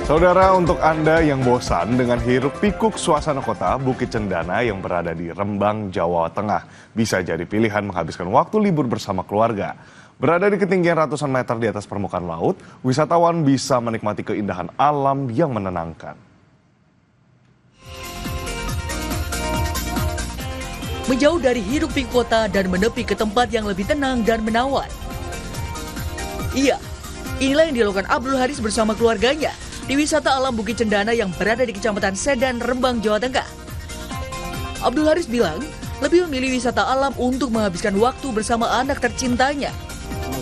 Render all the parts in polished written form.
Saudara, untuk Anda yang bosan dengan hiruk pikuk suasana kota, Bukit Cendana yang berada di Rembang, Jawa Tengah bisa jadi pilihan menghabiskan waktu libur bersama keluarga. Berada di ketinggian ratusan meter di atas permukaan laut, wisatawan bisa menikmati keindahan alam yang menenangkan. Menjauh dari hiruk pikuk kota dan menepi ke tempat yang lebih tenang dan menawan. Iya, inilah yang dilakukan Abdul Haris bersama keluarganya di wisata alam Bukit Cendana yang berada di Kecamatan Sedan, Rembang, Jawa Tengah. Abdul Haris bilang lebih memilih wisata alam untuk menghabiskan waktu bersama anak tercintanya.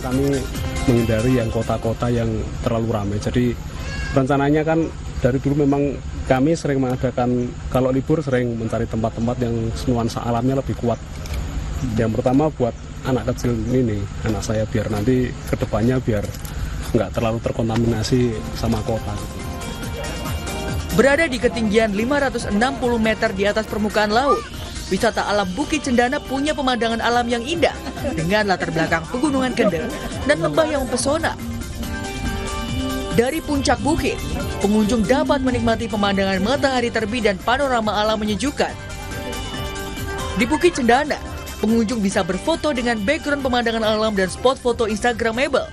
Kami menghindari yang kota-kota yang terlalu ramai. Jadi rencananya kan dari dulu memang kami sering mengadakan, kalau libur sering mencari tempat-tempat yang nuansa alamnya lebih kuat. Yang pertama buat anak kecil ini, anak saya, biar nanti kedepannya biar nggak terlalu terkontaminasi sama kota. Berada di ketinggian 560 meter di atas permukaan laut, wisata alam Bukit Cendana punya pemandangan alam yang indah dengan latar belakang pegunungan kendeng dan lembah yang mempesona. Dari puncak bukit, pengunjung dapat menikmati pemandangan matahari terbit dan panorama alam menyejukkan. Di Bukit Cendana, pengunjung bisa berfoto dengan background pemandangan alam dan spot foto Instagramable.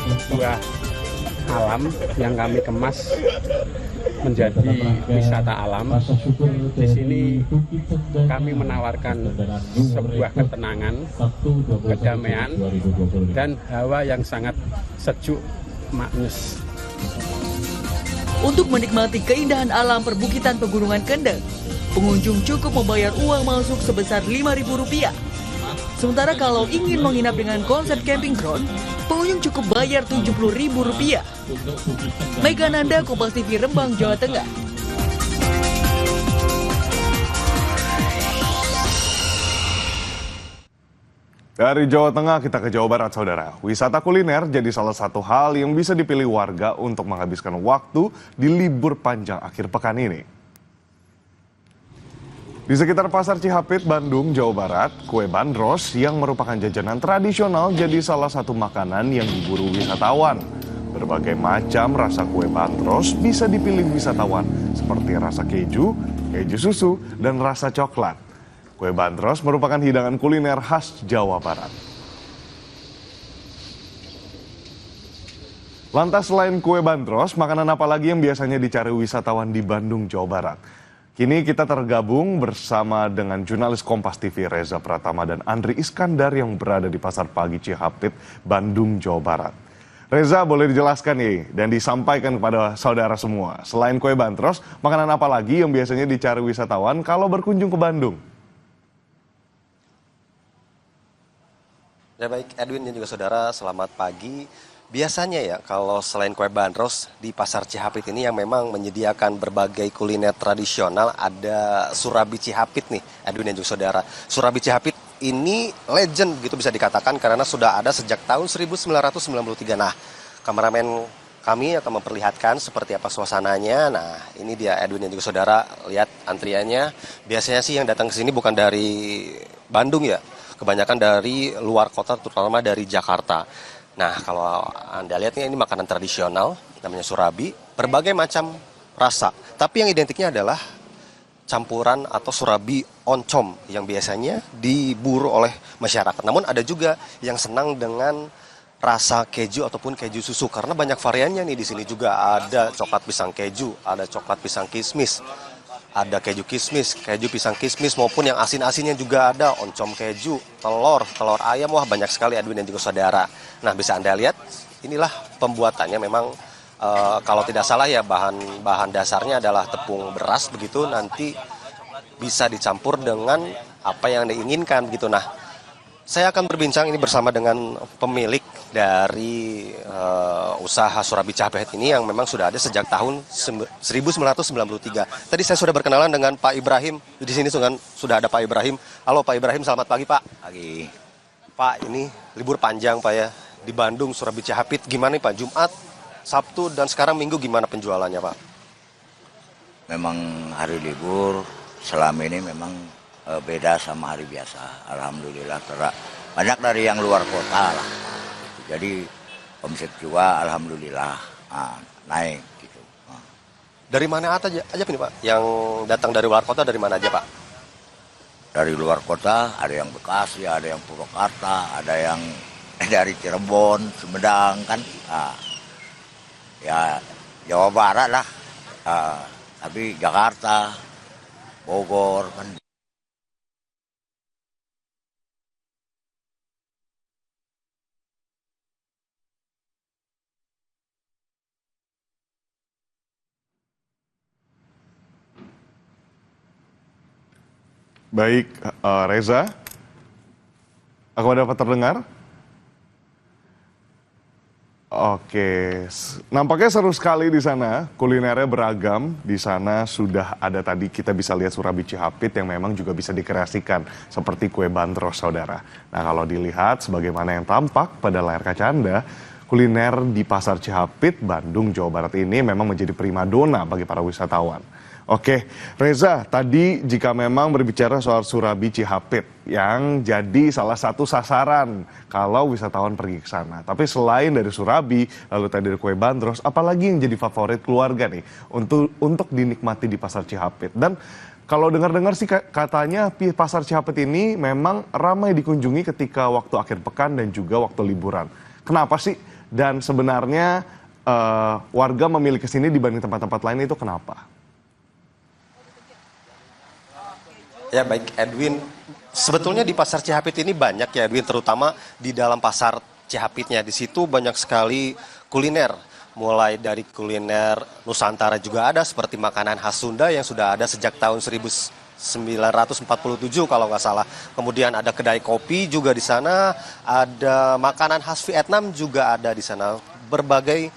Sebuah alam yang kami kemas menjadi wisata alam. Di sini kami menawarkan sebuah ketenangan, kedamaian, dan hawa yang sangat sejuk, maknyus. Untuk menikmati keindahan alam perbukitan pegunungan kendeng, pengunjung cukup membayar uang masuk sebesar Rp5.000. Sementara kalau ingin menginap dengan konsep camping ground, pengunjung cukup bayar Rp70.000. Mega Nanda, Kompas TV, Rembang, Jawa Tengah. Dari Jawa Tengah kita ke Jawa Barat, saudara. Wisata kuliner jadi salah satu hal yang bisa dipilih warga untuk menghabiskan waktu di libur panjang akhir pekan ini. Di sekitar Pasar Cihapit, Bandung, Jawa Barat, kue bandros yang merupakan jajanan tradisional jadi salah satu makanan yang diburu wisatawan. Berbagai macam rasa kue bandros bisa dipilih wisatawan, seperti rasa keju, keju susu, dan rasa coklat. Kue bandros merupakan hidangan kuliner khas Jawa Barat. Lantas selain kue bandros, makanan apa lagi yang biasanya dicari wisatawan di Bandung, Jawa Barat? Kini kita tergabung bersama dengan jurnalis Kompas TV Reza Pratama dan Andri Iskandar yang berada di Pasar Pagi Cihapit, Bandung, Jawa Barat. Reza, boleh dijelaskan nih dan disampaikan kepada saudara semua, selain kue bandros, makanan apa lagi yang biasanya dicari wisatawan kalau berkunjung ke Bandung? Ya baik, Edwin dan juga saudara, selamat pagi. Biasanya ya kalau selain kue bandros di Pasar Cihapit ini yang memang menyediakan berbagai kuliner tradisional, ada surabi Cihapit nih, Edwin dan juga saudara. Surabi Cihapit ini legend gitu bisa dikatakan karena sudah ada sejak tahun 1993. Nah, kameramen kami akan memperlihatkan seperti apa suasananya. Nah, ini dia Edwin dan juga saudara, lihat antriannya. Biasanya sih yang datang ke sini bukan dari Bandung ya, kebanyakan dari luar kota, terutama dari Jakarta. Nah, kalau Anda lihat ini makanan tradisional, namanya surabi, berbagai macam rasa. Tapi yang identiknya adalah campuran atau surabi oncom yang biasanya diburu oleh masyarakat. Namun ada juga yang senang dengan rasa keju ataupun keju susu karena banyak variannya nih di sini juga ada coklat pisang keju, ada coklat pisang kismis. Ada keju kismis, keju pisang kismis maupun yang asin-asinnya juga ada, oncom keju, telur ayam, wah banyak sekali Edwin dan juga saudara. Nah bisa Anda lihat, inilah pembuatannya memang kalau tidak salah ya bahan dasarnya adalah tepung beras begitu, nanti bisa dicampur dengan apa yang Anda inginkan begitu. Nah saya akan berbincang ini bersama dengan pemilik dari usaha surabi Cihapit ini yang memang sudah ada sejak tahun 1993. Tadi saya sudah berkenalan dengan Pak Ibrahim. Di sini sudah ada Pak Ibrahim. Halo Pak Ibrahim, selamat pagi Pak. Pagi. Pak, ini libur panjang Pak ya di Bandung, surabi Cihapit. Gimana nih Pak? Jumat, Sabtu, dan sekarang Minggu gimana penjualannya Pak? Memang hari libur selama ini memang beda sama hari biasa. Alhamdulillah banyak dari yang luar kota lah. Jadi omset juga alhamdulillah naik gitu. Dari mana aja nih Pak? Yang datang dari luar kota dari mana aja Pak? Dari luar kota ada yang Bekasi, ada yang Purwakarta, ada yang dari Cirebon, Sumedang kan. Nah, ya Jawa Barat lah. Tapi Jakarta, Bogor kan. Baik, Reza, aku dapat terdengar? Oke, nampaknya seru sekali di sana. Kulinernya beragam. Di sana sudah ada tadi kita bisa lihat surabi Cihapit yang memang juga bisa dikreasikan seperti kue bandros, saudara. Nah, kalau dilihat sebagaimana yang tampak pada layar kaca Anda, kuliner di Pasar Cihapit, Bandung, Jawa Barat ini memang menjadi primadona bagi para wisatawan. Oke, Reza, tadi jika memang berbicara soal surabi Cihapit yang jadi salah satu sasaran kalau wisatawan pergi ke sana. Tapi selain dari surabi, lalu tadi dari kue bandros, apalagi yang jadi favorit keluarga nih untuk dinikmati di Pasar Cihapit? Dan kalau dengar-dengar sih katanya Pasar Cihapit ini memang ramai dikunjungi ketika waktu akhir pekan dan juga waktu liburan. Kenapa sih? Dan sebenarnya warga memilih ke sini dibanding tempat-tempat lain itu kenapa? Ya baik Edwin, sebetulnya di Pasar Cihapit ini banyak ya Edwin, terutama di dalam Pasar Cihapitnya. Di situ banyak sekali kuliner, mulai dari kuliner Nusantara juga ada, seperti makanan khas Sunda yang sudah ada sejak tahun 1947 kalau nggak salah. Kemudian ada kedai kopi juga di sana, ada makanan khas Vietnam juga ada di sana. Berbagai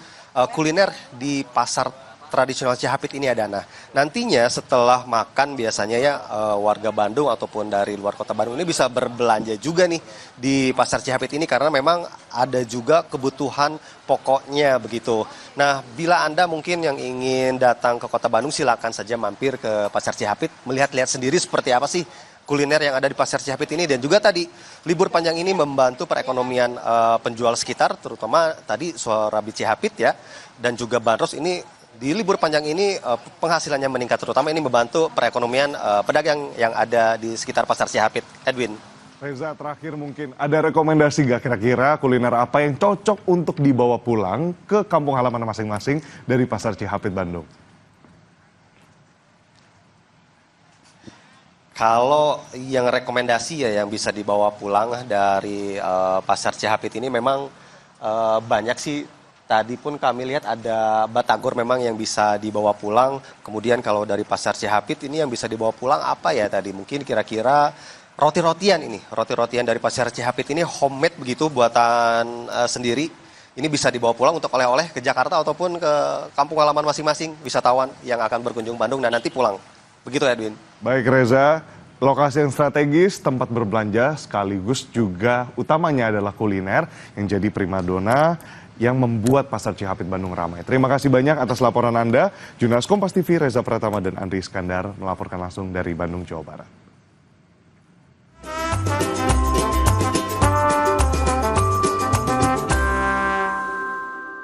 kuliner di Pasar tradisional Cihapit ini ada. Nah, nantinya setelah makan biasanya ya warga Bandung ataupun dari luar kota Bandung ini bisa berbelanja juga nih di Pasar Cihapit ini karena memang ada juga kebutuhan pokoknya begitu. Nah, bila Anda mungkin yang ingin datang ke kota Bandung silakan saja mampir ke Pasar Cihapit, melihat-lihat sendiri seperti apa sih kuliner yang ada di Pasar Cihapit ini. Dan juga tadi libur panjang ini membantu perekonomian penjual sekitar, terutama tadi surabi Cihapit ya, dan juga bandros ini. Di libur panjang ini penghasilannya meningkat, terutama ini membantu perekonomian pedagang yang ada di sekitar Pasar Cihapit. Edwin. Reza, terakhir mungkin ada rekomendasi gak kira-kira kuliner apa yang cocok untuk dibawa pulang ke kampung halaman masing-masing dari Pasar Cihapit Bandung? Kalau yang rekomendasi ya yang bisa dibawa pulang dari Pasar Cihapit ini memang banyak sih. Tadi pun kami lihat ada batagor memang yang bisa dibawa pulang. Kemudian kalau dari Pasar Cihapit ini yang bisa dibawa pulang apa ya tadi? Mungkin kira-kira roti-rotian ini. Roti-rotian dari Pasar Cihapit ini homemade begitu, buatan sendiri. Ini bisa dibawa pulang untuk oleh-oleh ke Jakarta ataupun ke kampung halaman masing-masing wisatawan yang akan berkunjung Bandung dan nanti pulang. Begitu Edwin. Baik Reza, lokasi yang strategis, tempat berbelanja sekaligus juga utamanya adalah kuliner yang jadi primadona yang membuat Pasar Cihapit Bandung ramai. Terima kasih banyak atas laporan Anda. Jurnalis Kompas TV Reza Pratama dan Andri Iskandar melaporkan langsung dari Bandung, Jawa Barat.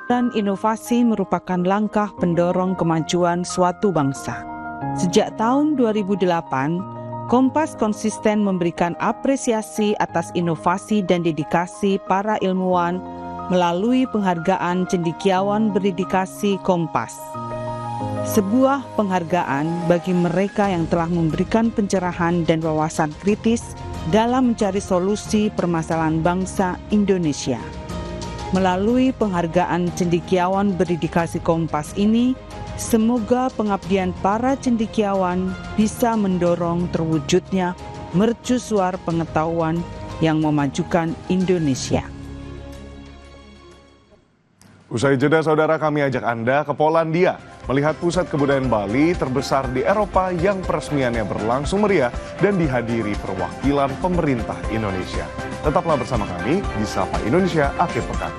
Dan inovasi merupakan langkah pendorong kemajuan suatu bangsa. Sejak tahun 2008, Kompas konsisten memberikan apresiasi atas inovasi dan dedikasi para ilmuwan melalui penghargaan cendekiawan berdedikasi Kompas. Sebuah penghargaan bagi mereka yang telah memberikan pencerahan dan wawasan kritis dalam mencari solusi permasalahan bangsa Indonesia. Melalui penghargaan cendekiawan berdedikasi Kompas ini, semoga pengabdian para cendekiawan bisa mendorong terwujudnya mercusuar pengetahuan yang memajukan Indonesia. Usai jeda, saudara, kami ajak Anda ke Polandia melihat pusat kebudayaan Bali terbesar di Eropa yang peresmiannya berlangsung meriah dan dihadiri perwakilan pemerintah Indonesia. Tetaplah bersama kami di Sapa Indonesia Akhir Pekan.